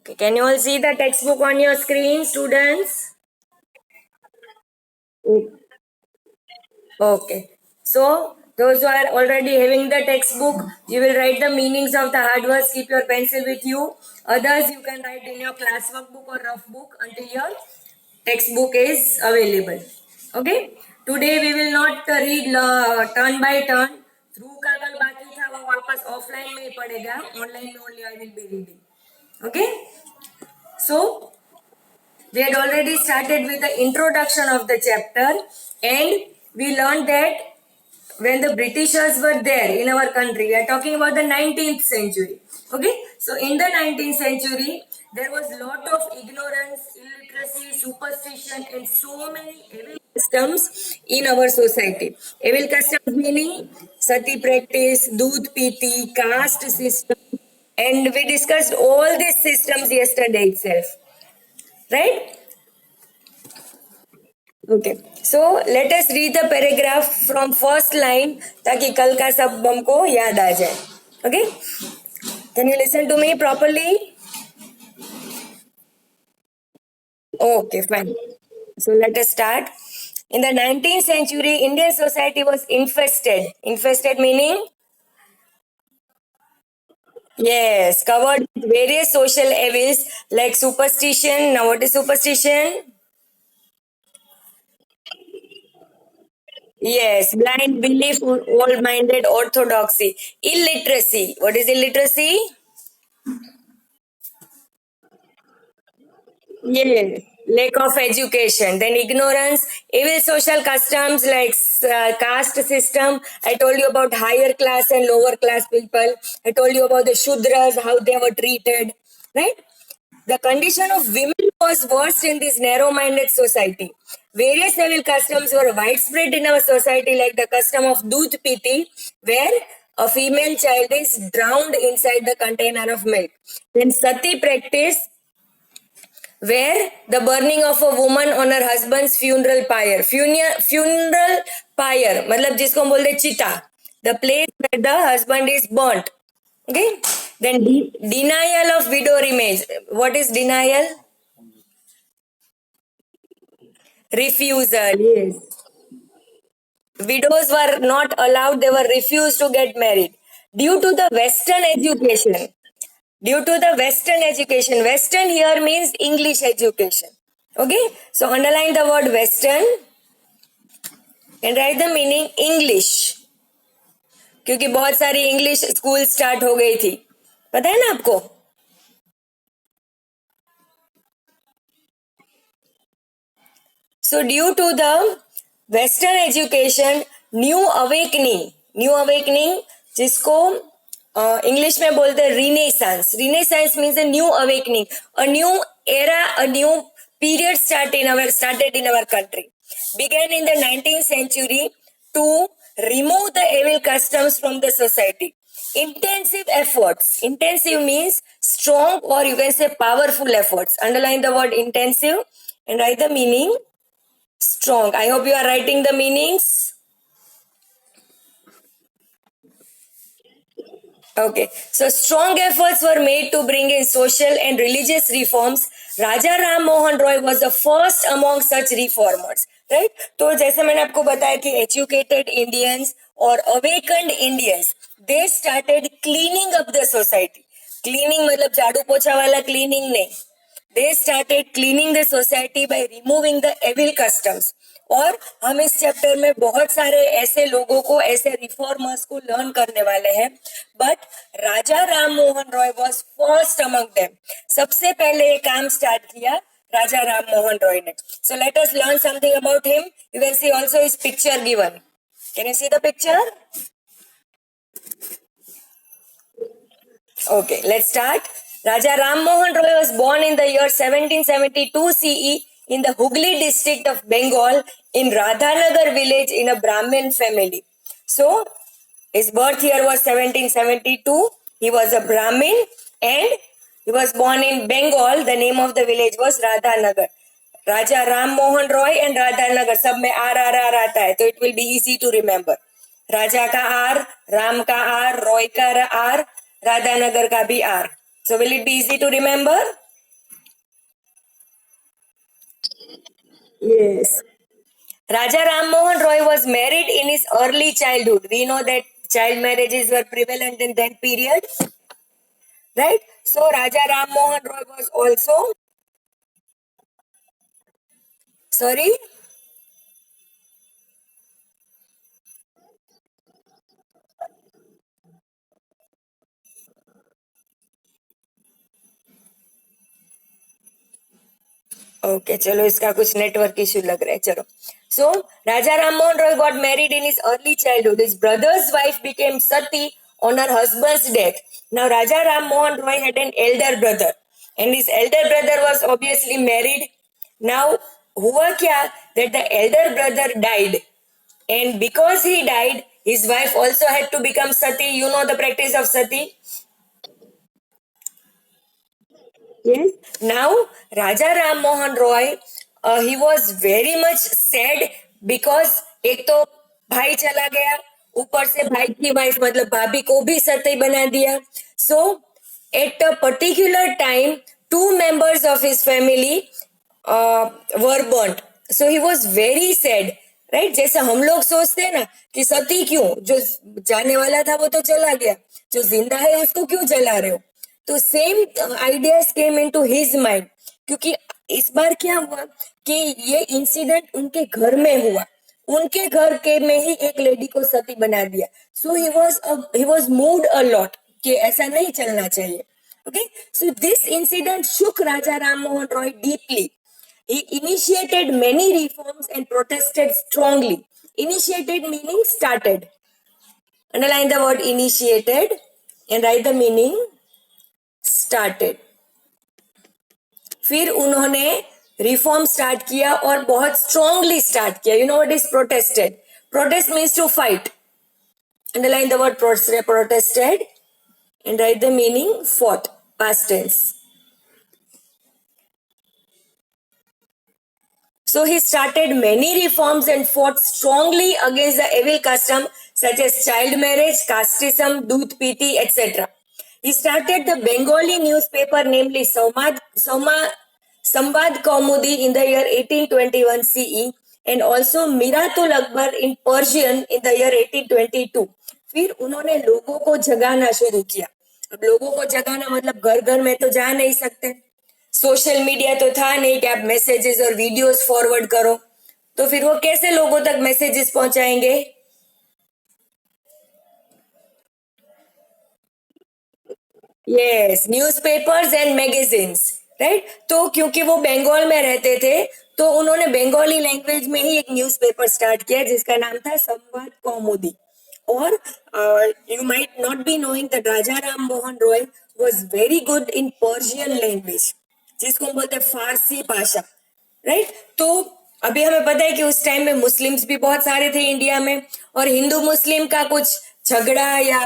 Okay, can you all see the textbook on your screen, students? Okay. So, those who are already having the textbook, you will write the meanings of the hard words. Keep your pencil with you. Others, you can write in your classwork book or rough book until your textbook is available. Okay. Today we will not read turn by turn. Through का कल बाकी था वो वापस offline में ही पड़ेगा. Online में only I will be reading. Okay. So we had already started with the introduction of the chapter, and we learned that when the Britishers were there in our country, we are talking about the 19th century. Okay, so in the 19th century, there was lot of ignorance, illiteracy, superstition, and so many evil customs in our society. Evil customs meaning sati practice, doodh piti, caste system, and we discussed all these systems yesterday itself, right? Okay, so let us read the paragraph from first line ताकि कल का सब हमको याद आ जाए. Okay, can you listen to me properly? Okay, fine. So let us start. In the 19th century, Indian society was infested. Infested meaning? Yes, covered with various social evils like superstition. Now, what is superstition? Yes, blind belief, old-minded orthodoxy. Illiteracy. What is illiteracy? Yes, lack of education, then ignorance, evil social customs like caste system. I told you about higher class and lower class people. I told you about the Shudras, how they were treated, right? The condition of women was worse in this narrow-minded society. Various evil customs were widespread in our society, like the custom of Doodh Piti, where a female child is drowned inside the container of milk. Then Sati practice, where the burning of a woman on her husband's funeral pyre. Funeral pyre, मतलब जिसको हम बोलते चिता, the place where the husband is burnt. Okay. Then denial of widow remains. What is denial? Refusal. Yes. Widows were not allowed, they were refused to get married due to the Western education. Due to the Western education. Western here means English education. Okay, so underline the word Western and write the meaning English. क्योंकि बहुत सारी English school start हो गई थी, पता है ना आपको? So due to the Western education, new awakening जिसको इंग्लिश में बोलते हैं Renaissance. Renaissance means a new awakening, a new era, a new period started in our country. Began in the 19th century to remove the evil customs from the society. Intensive efforts. Intensive means strong, or you can say powerful efforts. Underline the word intensive and write the meaning strong. I hope you are writing the meanings. Okay, so strong efforts were made to bring in social and religious reforms. Raja Ram Mohan Roy was the first among such reformers, right? तो जैसे मैंने आपको बताया कि educated Indians or awakened Indians, they started cleaning up the society. Cleaning मतलब झाड़ू पोछा वाला cleaning नहीं. They started cleaning the society by removing the evil customs. और हम इस चैप्टर में बहुत सारे ऐसे लोगों को, ऐसे रिफॉर्मर्स को लर्न करने वाले हैं. But Raja Ram Mohan Roy was first among them. सबसे पहले ये काम स्टार्ट किया राजा राम मोहन रॉय ने. So let us learn something about him. You can see also his picture given. Can you see the picture? Okay, let's start. Raja Ram Mohan Roy was born in the year 1772 CE in the Hooghly district of Bengal in Radhanagar village in a Brahmin family. So, his birth year was 1772. He was a Brahmin and he was born in Bengal. The name of the village was Radhanagar. Raja Ram Mohan Roy and Radhanagar, सब में R आता है, तो it will be easy to remember. राजा का R, Ram का R, Roy का R, Radhanagar का भी R. So will it be easy to remember? Yes. Raja Ram Mohan Roy was married in his early childhood. We know that child marriages were prevalent in that period, right? So Raja Ram Mohan Roy was also, sorry. Okay चलो इसका कुछ network issue लग रहा है चलो. So Raja Ram Mohan Roy got married in his early childhood. His brother's wife became sati on her husband's death. Now Raja Ram Mohan Roy had an elder brother and his elder brother was obviously married. Now हुआ क्या that the elder brother died and because he died his wife also had to become sati. You know the practice of sati. Yes. Now, Raja Ram Mohan Roy, he was very much sad because एक तो भाई चला गया, ऊपर से भाई की wife मतलब भाभी को भी सती बना दिया. So, at a particular time, two members of his family were burnt. So he was very sad. Right जैसे हम लोग सोचते हैं ना कि सती क्यों, जो जाने वाला था वो तो चला गया, जो जिंदा है उसको क्यों जला रहे हो. तो same ideas came into his mind क्योंकि इस बार क्या हुआ कि ये इंसिडेंट उनके घर में हुआ, उनके घर के में ही एक लेडी को सती बना दिया. So he was moved a lot कि ऐसा नहीं चलना चाहिए. Okay so this incident shook Raja Ram Mohan Roy deeply. He initiated many reforms and protested strongly. Initiated meaning started. Underline the word initiated and write the meaning started. फिर उन्होंने reform start किया और बहुत स्ट्रांगली स्टार्ट किया. You know what is protested. Protest means to fight. Underline the word protested and write the meaning fought past tense. So he started many reforms and fought strongly against the evil custom such as child marriage, casteism, दूध पीती, etc. He started the Bengali newspaper namely Samvad Kaumudi in the year 1821 CE and also Miratul Akbar in Persian in the year 1822. फिर उन्होंने लोगों को जगाना शुरू किया. अब लोगों को जगाना मतलब घर घर में तो जा नहीं सकते, सोशल मीडिया तो था नहीं कि आप मैसेजेस और वीडियोस फॉरवर्ड करो, तो फिर वो कैसे लोगों तक मैसेजेस पहुंचाएंगे. Yes newspapers and magazines. Right तो क्योंकि वो बंगाल में रहते थे तो उन्होंने बंगाली लैंग्वेज में ही एक न्यूज़पेपर स्टार्ट किया जिसका नाम था संवाद कौमुदी. और you might not be knowing that Raja Ram Mohan Roy was very good in Persian language जिसको हम बोलते हैं फारसी भाषा. राइट तो अभी हमें पता है कि उस टाइम में मुस्लिम्स भी बहुत सारे थे इंडिया में और हिंदू मुस्लिम का कुछ झगड़ा या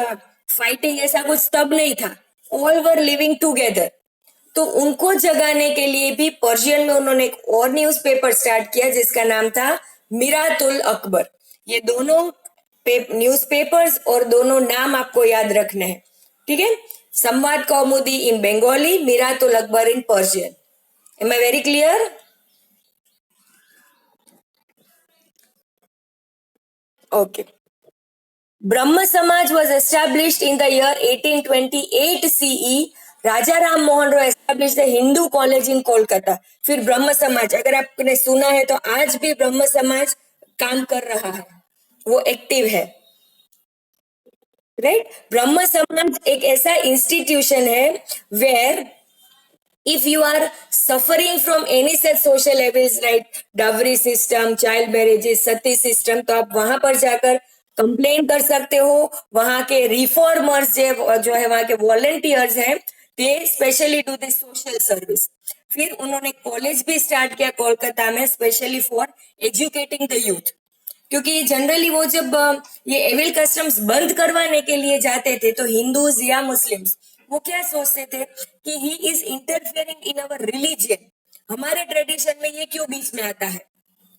फाइटिंग ऐसा कुछ तब नहीं था. All were living together. तो उनको जगाने के लिए भी पर्शियन में उन्होंने एक और न्यूज़पेपर स्टार्ट किया जिसका नाम था मिरातुल अकबर. ये दोनों न्यूज़पेपर्स और दोनों नाम आपको याद रखने हैं. ठीक है. Sambad Kaumudi in Bengali, Miratul Akbar in Persian. Am I very clear? Okay. Brahma Samaj was established in the year 1828 CE. Raja Ram Mohan Roy established the Hindu college in Kolkata. फिर ब्रह्म समाज अगर आपने सुना है तो आज भी ब्रह्म समाज काम कर रहा है, वो एक्टिव है. राइट ब्रह्म समाज एक ऐसा इंस्टीट्यूशन है where if you are suffering from any such social evils like dowry system, child marriages, sati system, तो आप वहां पर जाकर कंप्लेन कर सकते हो. वहां के रिफॉर्मर्स जो है वहां के वॉलंटियर्स हैं they specially do this social service. फिर उन्होंने कॉलेज भी स्टार्ट किया कोलकाता में specially for educating the youth. क्योंकि जनरली वो जब ये एविल कस्टम्स बंद करवाने के लिए जाते थे तो हिंदूज या मुस्लिम्स वो क्या सोचते थे कि he is interfering in our religion, हमारे ट्रेडिशन में ये क्यों बीच में आता है.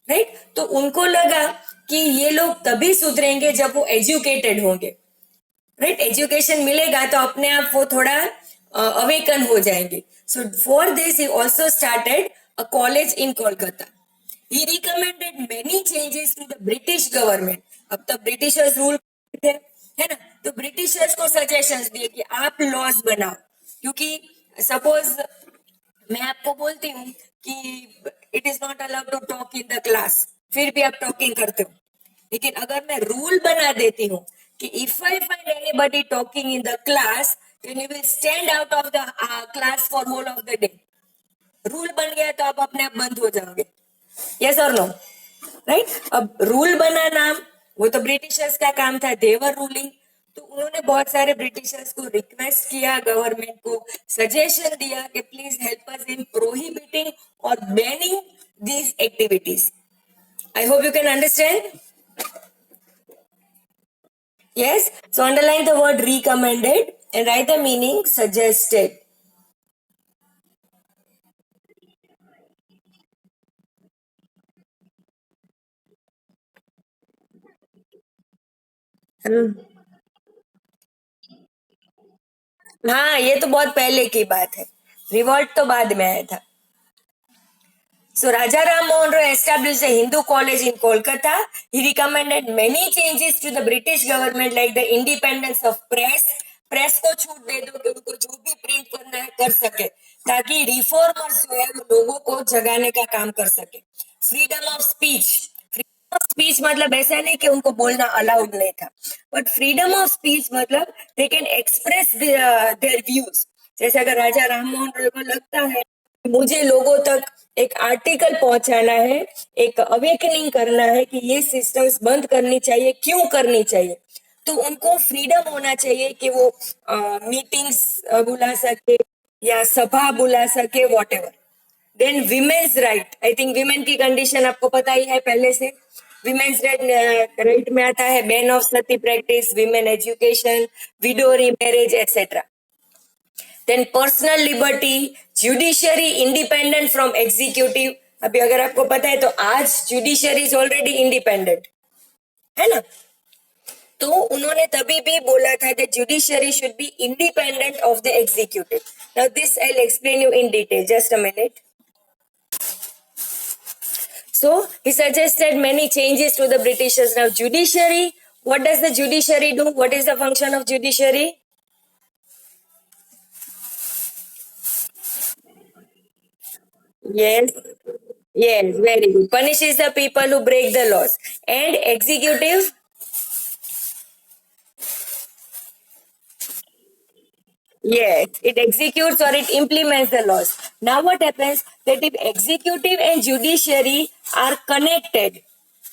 राइट तो उनको लगा कि ये लोग तभी सुधरेंगे जब वो एजुकेटेड होंगे. राइट एजुकेशन मिलेगा तो अपने आप वो थोड़ा अवेकन हो जाएंगे. So for this he also started a college in Kolkata. He recommended many changes to the British government. अब तब ब्रिटिशर्स रूल थे, है ना? तो ब्रिटिशर्स को सजेशंस दिए कि आप लॉज बनाओ, क्योंकि सपोज मैं आपको बोलती हूँ कि it is not allowed to talk in the class, फिर भी आप टॉकिंग करते हो, लेकिन अगर मैं रूल बना देती हूँ कि if I find anybody talking in the class then you will stand out of the class for whole of the day, rule बन गया तो आप अपने आप बंद हो जाओगे, यस और नो, राइट? अब रूल बनाना वो तो ब्रिटिशर्स का काम था, देवर रूलिंग, तो उन्होंने बहुत सारे ब्रिटिशर्स को रिक्वेस्ट किया, गवर्नमेंट को सजेशन दिया कि please help us in prohibiting और banning these activities. I hope you can understand. Yes, so underline the word recommended and write the meaning suggested. हाँ, ये तो बहुत पहले की बात है, रिवॉल्ट तो बाद में आया था. So Raja Ram Mohan Roy established a Hindu college in Kolkata. He recommended many changes to the British government like the independence of press. Press को छूट दे दो कि उनको जो भी प्रिंट करना है कर सके, ताकि रिफॉर्मर्स जो है वो लोगों को जगाने का काम कर सके. Freedom of speech, freedom of speech मतलब ऐसा नहीं कि उनको बोलना अलाउड नहीं था, बट फ्रीडम ऑफ स्पीच मतलब they can express their views. जैसे अगर राजा राम मोहन रॉय को लगता है मुझे लोगों तक एक आर्टिकल पहुंचाना है, एक अवेकनिंग करना है कि ये सिस्टम्स बंद करनी चाहिए, क्यों करनी चाहिए, तो उनको फ्रीडम होना चाहिए कि वो मीटिंग्स बुला सके या सभा बुला सके, whatever. Then women's right, I think women की कंडीशन आपको पता ही है पहले से. विमेन्स राइट में आता है ban of sati practice, women education, widow remarriage etcetera. Then personal liberty, judiciary independent from executive. अभी अगर आपको पता है तो आज जुडिशरी इज ऑलरेडी इंडिपेंडेंट, है ना? तो उन्होंने तभी भी बोला था that judiciary should be independent of the executive. Now this I'll explain you in detail. Just a minute. So he suggested many changes to the Britishers. Now judiciary, what does the judiciary do? What is the function of judiciary? Yes, yes, very good. Punishes the people who break the laws. And executive? Yes, it executes or it implements the laws. Now what happens that if executive and judiciary are connected,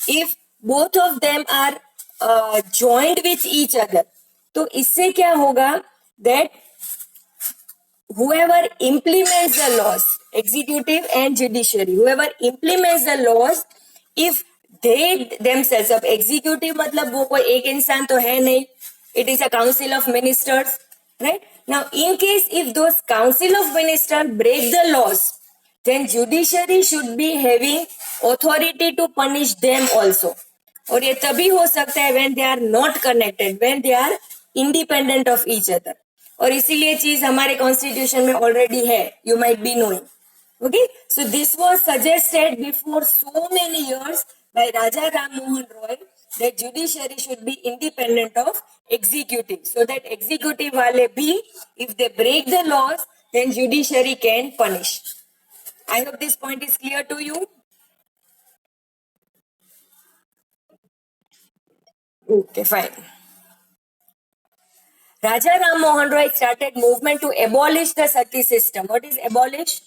if both of them are joined with each other, तो इससे क्या होगा that whoever implements the laws, executive and judiciary, whoever implements the laws, if they themselves, अब executive मतलब वो कोई एक इंसान तो है नहीं, it is a council of ministers, right? Now in case if those council of ministers break the laws, then judiciary should be having authority to punish them also. और ये तभी हो सकता है when they are not connected, when they are independent of each other. और इसीलिए चीज हमारे कॉन्स्टिट्यूशन में ऑलरेडी है, you might be knowing. Okay, so this was suggested before so many years by Raja Ram Mohan Roy that judiciary should be independent of executive, so that executive wale bhi, if they break the laws, then judiciary can punish. I hope this point is clear to you. Okay, fine. Raja Ram Mohan Roy started movement to abolish the sati system. What is abolish?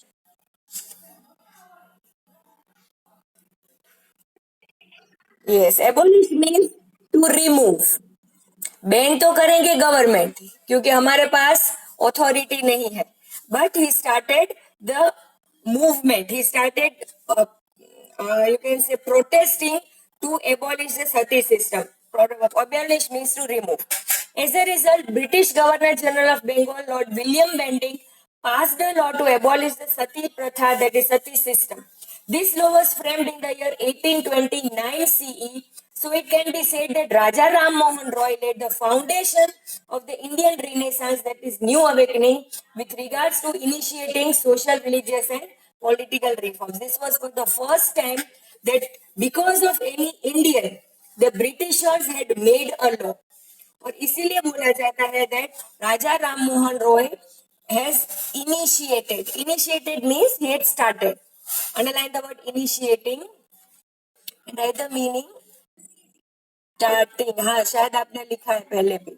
Yes, abolish means to remove. Ban तो करेंगे government क्योंकि हमारे पास authority नहीं है, but he started the movement, he started you can say protesting to abolish the sati system. Abolish means to remove. As a result, British Governor General of Bengal, Lord William Bentinck, passed a law to abolish the sati pratha, that is sati system. This law was framed in the year 1829 CE. So it can be said that Raja Ram Mohan Roy laid the foundation of the Indian Renaissance, that is new awakening, with regards to initiating social, religious and political reforms. This was for the first time that because of any Indian, the Britishers had made a law. और इसीलिए बोला जाता है that Raja Ram Mohan Roy has initiated means he had started. Underline the word initiating and write the meaning starting. हाँ शायद आपने लिखा है पहले भी.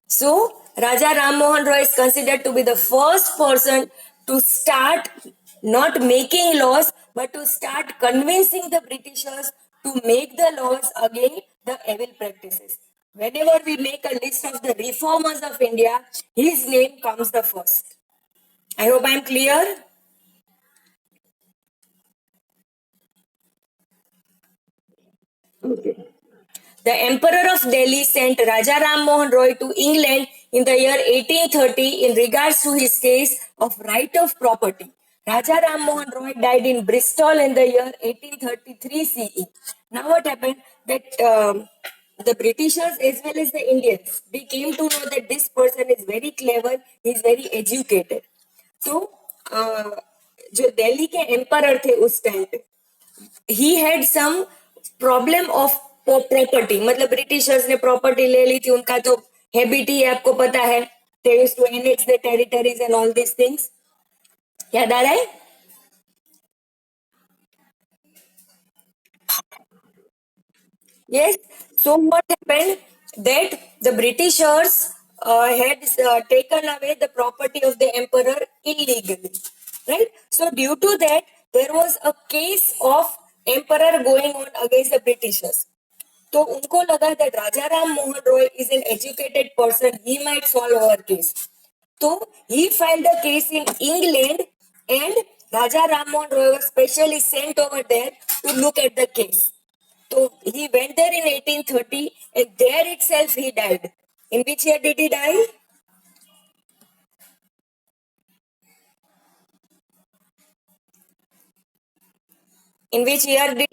So, Raja Ram Mohan Roy is considered to be the first person to start not making laws, but to start convincing the Britishers to make the laws against the evil practices. Whenever we make a list of the reformers of India, his name comes the first. I hope I am clear. Okay. The Emperor of Delhi sent Raja Ram Mohan Roy to England in the year 1830 in regards to his case of right of property. Raja Ram Mohan Roy died in Bristol in the year 1833 CE. Now what happened that the Britishers as well as the Indians, they came to know that this person is very clever, he is very educated. So जो दिल्ली के empire थे उस time पे he had some problem of property. मतलब Britishers ने property ले ली थी, उनका तो हैबिट ही है, आपको पता है, they used to annex the territories and all these things. याद आ रहा है? Yes. So what happened that the Britishers had taken away the property of the emperor illegally, right? So due to that, there was a case of emperor going on against the Britishers. तो उनको लगा that Raja Ram Mohan Roy is an educated person, he might solve our case. So he filed the case in England, and Raja Ram Mohan Roy was specially sent over there to look at the case. So he went there in 1830, and there itself he died. In which year did he die? In which year did?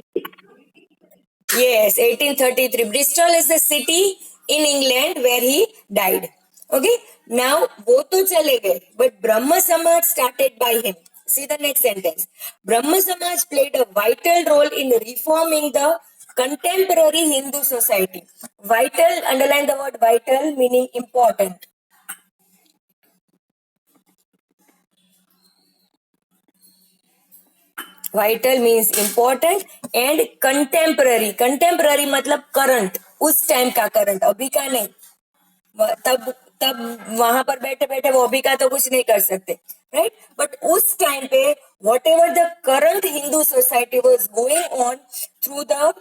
Yes, 1833. Bristol is the city in England where he died. Okay. Now वो तो चले गए, but Brahma Samaj started by him. See the next sentence. Brahma Samaj played a vital role in reforming the contemporary Hindu society. Vital, underline the word vital, meaning important. Vital means important and contemporary. Contemporary मतलब current, उस time का current, अभी का नहीं. तब तब वहां पर बैठे बैठे वो अभी का तो कुछ नहीं कर सकते, राइट? बट उस टाइम पे what ever the current Hindu society was going on through the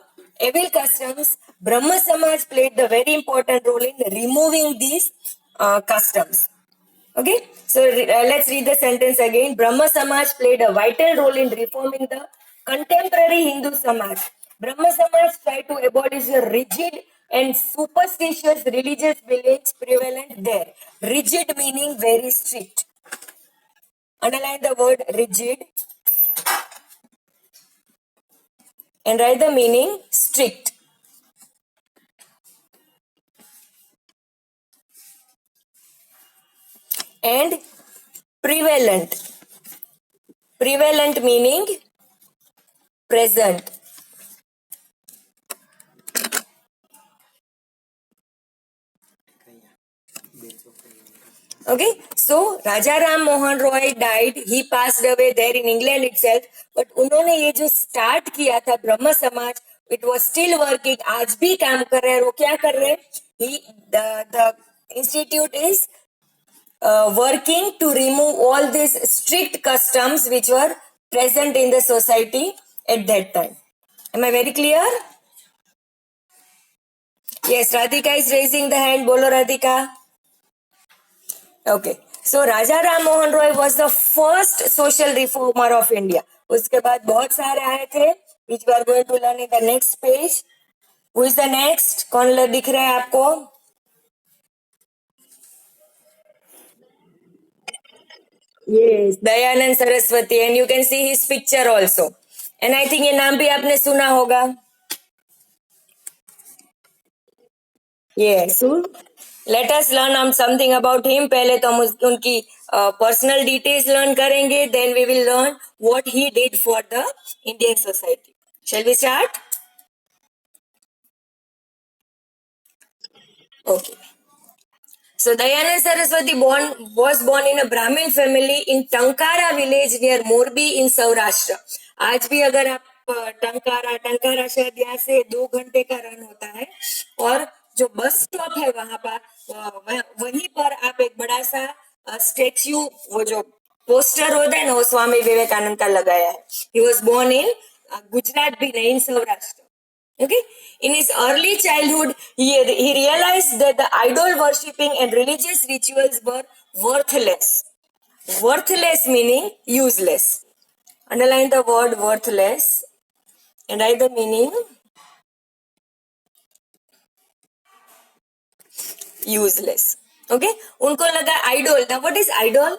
evil customs, Brahma Samaj played the very important role in removing these customs. Okay, so let's read the sentence again. Brahma Samaj played a vital role in reforming the contemporary Hindu Samaj. Brahma Samaj tried to abolish the rigid and superstitious religious beliefs prevalent there. Rigid meaning very strict. Underline the word rigid and write the meaning strict. And prevalent. Prevalent meaning present. Okay, so Raja Ram Mohan Roy died. He passed away there in England itself. But उन्होंने ये जो start किया था ब्रह्म समाज, it was still working. आज भी काम कर रहे हैं. वो क्या कर रहे हैं? The institute is working to remove all these strict customs which were present in the society at that time. Am I very clear? Yes, Radhika is raising the hand. Bolo Radhika. Okay. So Raja Ram Mohan Roy was the first social reformer of India. उसके बाद बहुत सारे आए थे which we are going to learn in the next page. Who is the next? कौन दिख रहा है आपको? Yes, Dayanand Saraswati, and you can see his picture also. And I think ये नाम भी आपने सुना होगा. Yes. Who? Let us learn हम समथिंग अबाउट हिम. पहले तो हम उनकी पर्सनल डिटेल्स लर्न करेंगे, then we will learn what he did for the Indian society. Shall we start? Okay. So Dayanand Saraswati was born in a Brahmin family in Tankara village near Morbi in Saurashtra. आज भी अगर आप टंकारा शायद यहाँ से 2 घंटे का run होता है, और जो बस स्टॉप है वहां पर, वहीं पर आप एक बड़ा सा स्टेच्यू, वो जो पोस्टर होता है ना, वो स्वामी विवेकानंद का लगाया है. He was born in Gujarat भी नहीं, इन Saurashtra. Okay. In his early childhood, he realized that the idol worshipping and religious rituals were worthless. Worthless meaning useless. Underline the word worthless and write the meaning useless. Okay. उनको लगा idol. Now what is idol?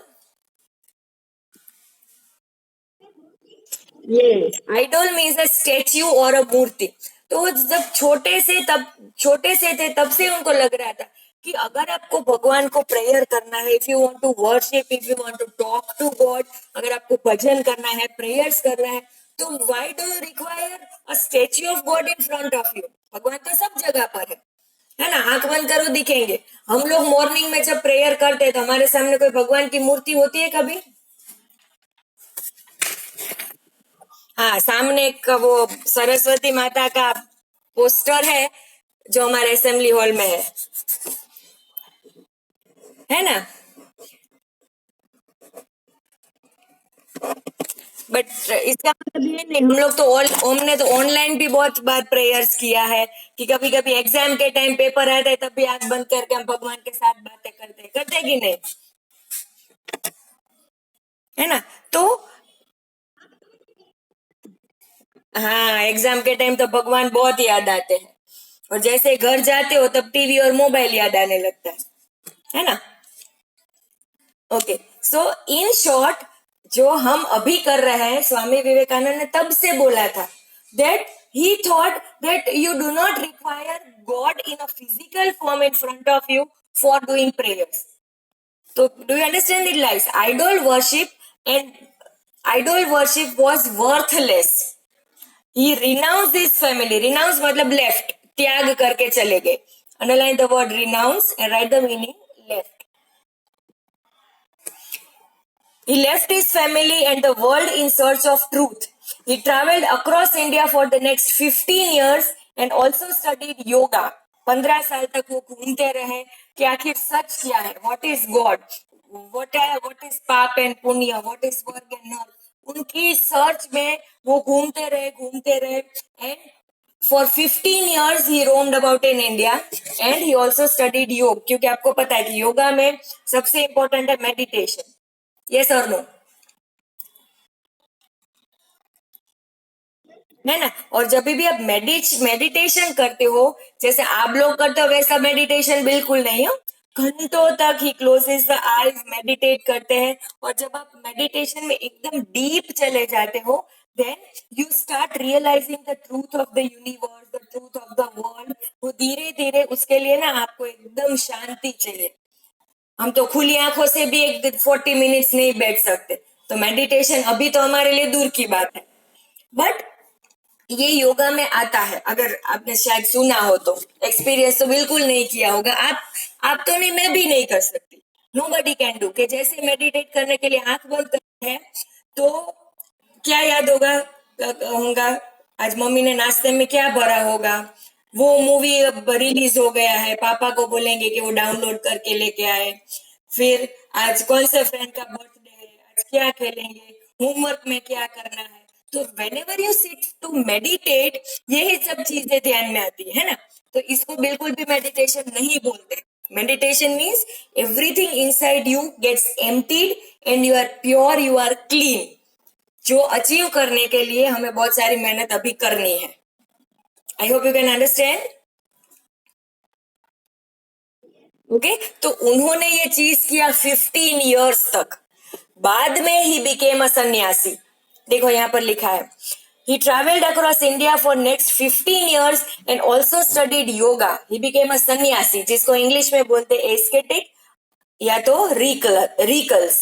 Yes. Idol means a statue or a मूर्ति. तो जब छोटे से थे तब से उनको लग रहा था कि अगर आपको भगवान को प्रेयर करना है, if you want to worship, if you want to talk to God, अगर आपको भजन करना है, प्रेयर्स करना है, तो why do you require a statue of God in front of you? भगवान तो सब जगह पर है ना. आंख बंद करो दिखेंगे. हम लोग मॉर्निंग में जब प्रेयर करते हैं तो हमारे सामने कोई भगवान की मूर्ति होती है कभी? हाँ, सामने एक वो सरस्वती माता का पोस्टर है जो हमारे असेंबली हॉल में है ना. बट इसका मतलब ये नहीं, हम लोग तो हमने तो ऑनलाइन भी बहुत बार प्रेयर्स किया है कि कभी कभी एग्जाम के टाइम पेपर आता है तब भी आंख बंद करके हम भगवान के साथ बातें करते कि नहीं, है ना. तो हाँ, एग्जाम के टाइम तो भगवान बहुत याद आते हैं, और जैसे घर जाते हो तब टीवी और मोबाइल याद आने लगता है ना. ओके. सो इन शॉर्ट, जो हम अभी कर रहे हैं, स्वामी विवेकानंद ने तब से बोला था that he thought that you do not require God in a physical form in front of you for doing prayers. So do you understand the lies? Idol worship was worthless. He renounced his family. Renounce मतलब left, त्याग करके चले गए. Underline the word renounce and write the meaning left. He left his family and the world in search of truth. He traveled across India for the next 15 years and also studied yoga. 15 साल तक वो घूमते रहे कि आखिर सच क्या है, what is God, what is पाप एंड पुण्य, what is स्वर्ग एंड नर्क. उनकी सर्च में वो घूमते रहे and for 15 years he roamed about in India and he also studied योग. क्योंकि आपको पता है कि योगा में सबसे इंपॉर्टेंट है मेडिटेशन. यस और नो, है ना. और जब भी आप मेडिटेशन करते हो, जैसे आप लोग करते हो, वैसा मेडिटेशन बिल्कुल नहीं हो. घंटों तक ही क्लोजेस द आईज मेडिटेट करते हैं, और जब आप मेडिटेशन में एकदम डीप चले जाते हो, then you start realising the truth of the universe, the truth of the world. वो धीरे धीरे, उसके लिए ना आपको एकदम शांति चाहिए. हम तो खुली आंखों से भी एक 40 मिनट्स नहीं बैठ सकते, तो मेडिटेशन अभी तो हमारे लिए दूर की बात है. बट ये योगा में आता है. अगर आपने शायद सुना हो तो, एक्सपीरियंस तो बिल्कुल नहीं किया होगा. आप तो नहीं, मैं भी नहीं कर सकती. Nobody can do. कि जैसे मेडिटेट करने के लिए आंख बंद करते हैं तो क्या याद होगा, आज मम्मी ने नाश्ते में क्या भरा होगा, वो मूवी अब रिलीज हो गया है, पापा को बोलेंगे कि वो डाउनलोड करके लेके आए. फिर आज कौन से फ्रेंड का बर्थडे है, आज क्या खेलेंगे, होमवर्क में क्या करना है. तो whenever you sit to meditate, यही सब चीजें ध्यान में आती है ना. तो इसको बिल्कुल भी मेडिटेशन नहीं बोलते. Meditation means everything inside you gets emptied and you are pure, you are clean. जो अचीव करने के लिए हमें बहुत सारी मेहनत अभी करनी है. आई hope you can understand. Okay. तो उन्होंने ये चीज किया 15 इयर्स तक. बाद में ही बिकेम अ सन्यासी. देखो यहाँ पर लिखा है He traveled across India for next 15 years and also studied yoga. He became a sannyasi, जिसको इंग्लिश में बोलते एस्केटिक या तो recluse,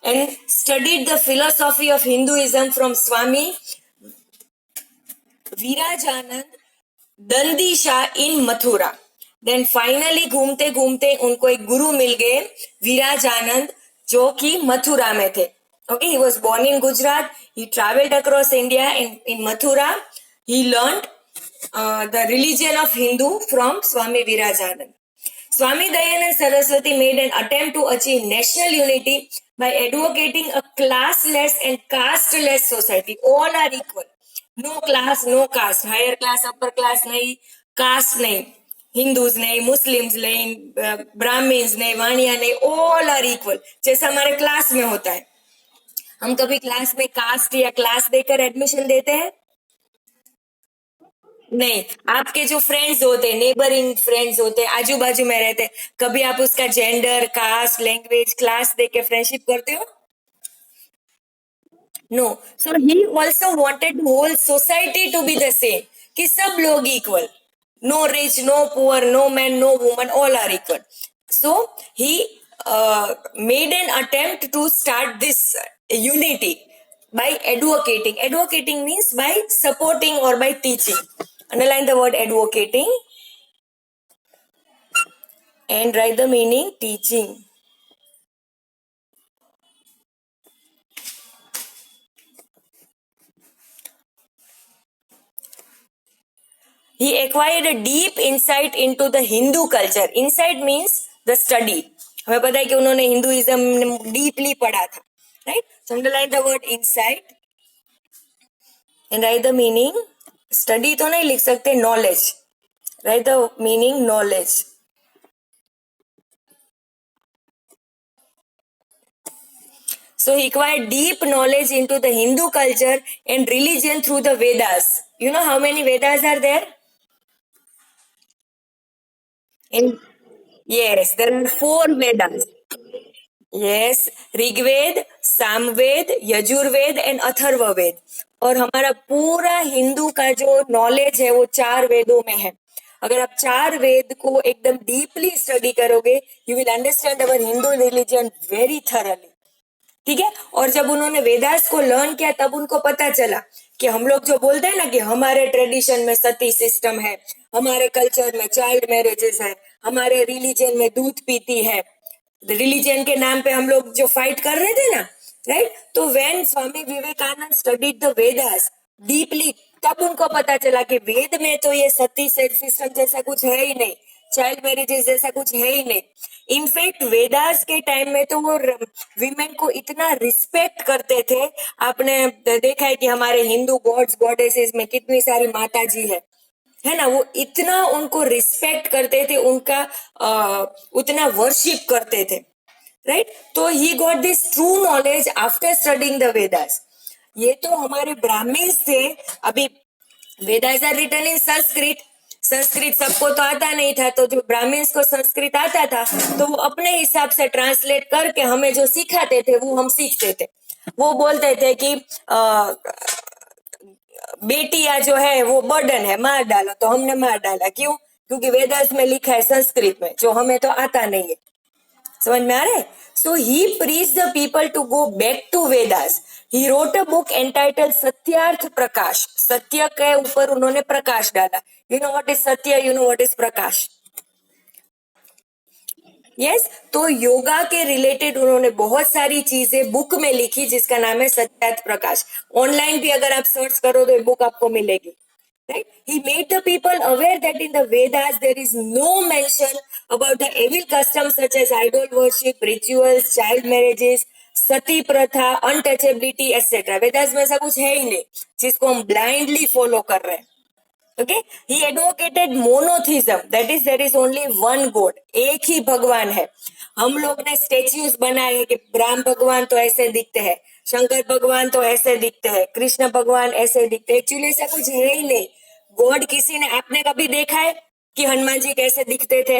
and studied the philosophy of Hinduism from Swami Virajanand Dandeesha in Mathura. Then finally घूमते घूमते उनको एक गुरु मिल गए, विराजानंद, जो कि मथुरा में थे. Okay, he was born in Gujarat. He travelled across India. In Mathura he learned the religion of Hindu from Swami Virajanand. Swami Dayanand Saraswati made an attempt to achieve national unity by advocating a classless and casteless society. All are equal. No class, no caste. Higher class, upper class नहीं, caste नहीं. Hindus नहीं, Muslims नहीं, Brahmins नहीं, वाणिया नहीं. All are equal. जैसा हमारे class में होता है. हम कभी क्लास में कास्ट या क्लास देकर एडमिशन देते हैं? नहीं. आपके जो फ्रेंड्स होते हैं, नेबरिंग फ्रेंड्स होते हैं, आजू बाजू में रहते हैं, कभी आप उसका जेंडर, कास्ट, लैंग्वेज, क्लास देके फ्रेंडशिप करते हो? No. So he also wanted whole society to be the same, कि सब लोग equal. No rich, no poor, no man, no woman, all are equal. So he made an attempt to start this unity by advocating. Advocating means by supporting or by teaching. Underline the word advocating and write the meaning teaching. He acquired a deep insight into the Hindu culture. Insight means the study. हमें पता है कि उन्होंने Hinduism deeply पढ़ा था, right? So underline the word insight and write the meaning. Study तो नहीं लिख सकते, knowledge. Write the meaning knowledge. So he acquired deep knowledge into the Hindu culture and religion through the Vedas. You know how many Vedas are there? Yes, there are 4 Vedas. Yes, Rigveda, Samaveda, Yajurveda and Atharvaveda. और हमारा पूरा हिंदू का जो knowledge है वो 4 वेदों में है. अगर आप 4 वेद को एकदम डीपली स्टडी करोगे, you will understand our Hindu religion very thoroughly. ठीक है. और जब उन्होंने वेदास को लर्न किया तब उनको पता चला कि हम लोग जो बोलते हैं ना कि हमारे ट्रेडिशन में सती सिस्टम है, हमारे कल्चर में चाइल्ड मैरिजेस है, हमारे रिलीजन में दूध पीती है, रिलीजन के नाम पे हम लोग जो फाइट कर रहे थे ना, राइट? तो when Swami Vivekananda studied the Vedas deeply, तब उनको पता चला कि वेद में तो ये सती सिस्टम जैसा कुछ है ही नहीं, चाइल्ड मैरिजेस जैसा कुछ है ही नहीं. इनफैक्ट वेदास के टाइम में तो वो विमेन को इतना रिस्पेक्ट करते थे. आपने देखा है कि हमारे हिंदू गॉड्स गॉडेसेस में कितनी सारी माता जी है ना, वो इतना उनको रिस्पेक्ट करते थे, उनका उतना वर्शिप करते थे, राइट? तो he got this true knowledge after studying the Vedas. ये तो हमारे ब्राह्मण्स थे. अभी Vedas are written in Sanskrit. Sanskrit सबको तो आता नहीं था, तो जो ब्राह्मण्स को संस्कृत आता था तो वो अपने हिसाब से ट्रांसलेट करके हमें जो सिखाते थे वो हम सीखते थे. वो बोलते थे कि बेटियां जो है वो बर्डन है, मार डालो, तो हमने मार डाला. क्यों? क्योंकि वेदास में लिखा है संस्कृत में, जो हमें तो आता नहीं है. समझ में आ रहा है? So he preach the people to go back to Vedas. He wrote a book entitled Satyarth Prakash. सत्य के ऊपर उन्होंने प्रकाश डाला. You know what is satya, you know what is prakash. Yes. तो योगा के रिलेटेड उन्होंने बहुत सारी चीजें बुक में लिखी जिसका नाम है सत्यार्थ प्रकाश. ऑनलाइन भी अगर आप सर्च करो तो बुक आपको मिलेगी. Right? He made the people aware that in the Vedas there is no mention about the evil customs such as idol worship, rituals, child marriages, सती प्रथा, untouchability, etc. वेदास में ऐसा कुछ है ही नहीं जिसको हम ब्लाइंडली फॉलो कर रहे हैं. Okay? He advocated monotheism, that is there is only one God. एक ही भगवान है. हम लोग ने स्टेच्यूज बनाए हैं कि राम भगवान तो ऐसे दिखते हैं, शंकर भगवान तो ऐसे दिखते हैं, कृष्ण भगवान ऐसे दिखते हैं. एक्चुअली ऐसा कुछ है ही नहीं. गॉड किसी ने, आपने कभी देखा है कि हनुमान जी कैसे दिखते थे?